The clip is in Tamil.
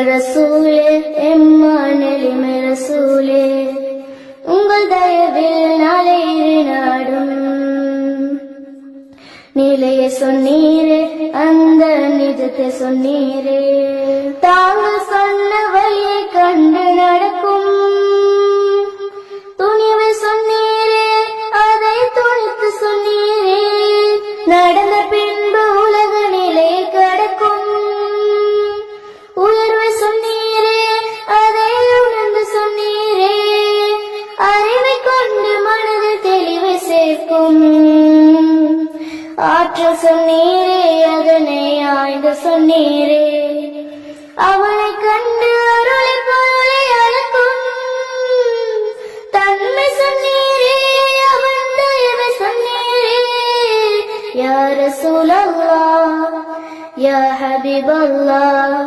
ரசூலே எம்மான் எளிமை ரசூலே உங்கள் தயவில் நாளை நாடும் நிலைய சொன்னீரே அந்த நிஜத்தை சொன்னீரே தாங்கள் சொன்ன வழியை கண்டு நடக்கும் துணிவை சொன்னீரே அதை துணித்து சொன்னீரே நடந்த பின்பு உலக நிலை கடக்கும் உயர்வை சொன்னீரே அதை உணர்ந்து சொன்னீரே அறிவை கொண்டு மனதில் தெளிவை சேர்க்கும் ஆற்றல் சொன்னீரே அதனை ஆய்ந்து சொன்னீரே அவனை கண்டு அருளை பொருளை அழைக்கும் தன்மை சொன்னீரே அவன் தயவை சொன்னீரே யா ரசூலல்லாஹ் யா ஹபீபல்லாஹ்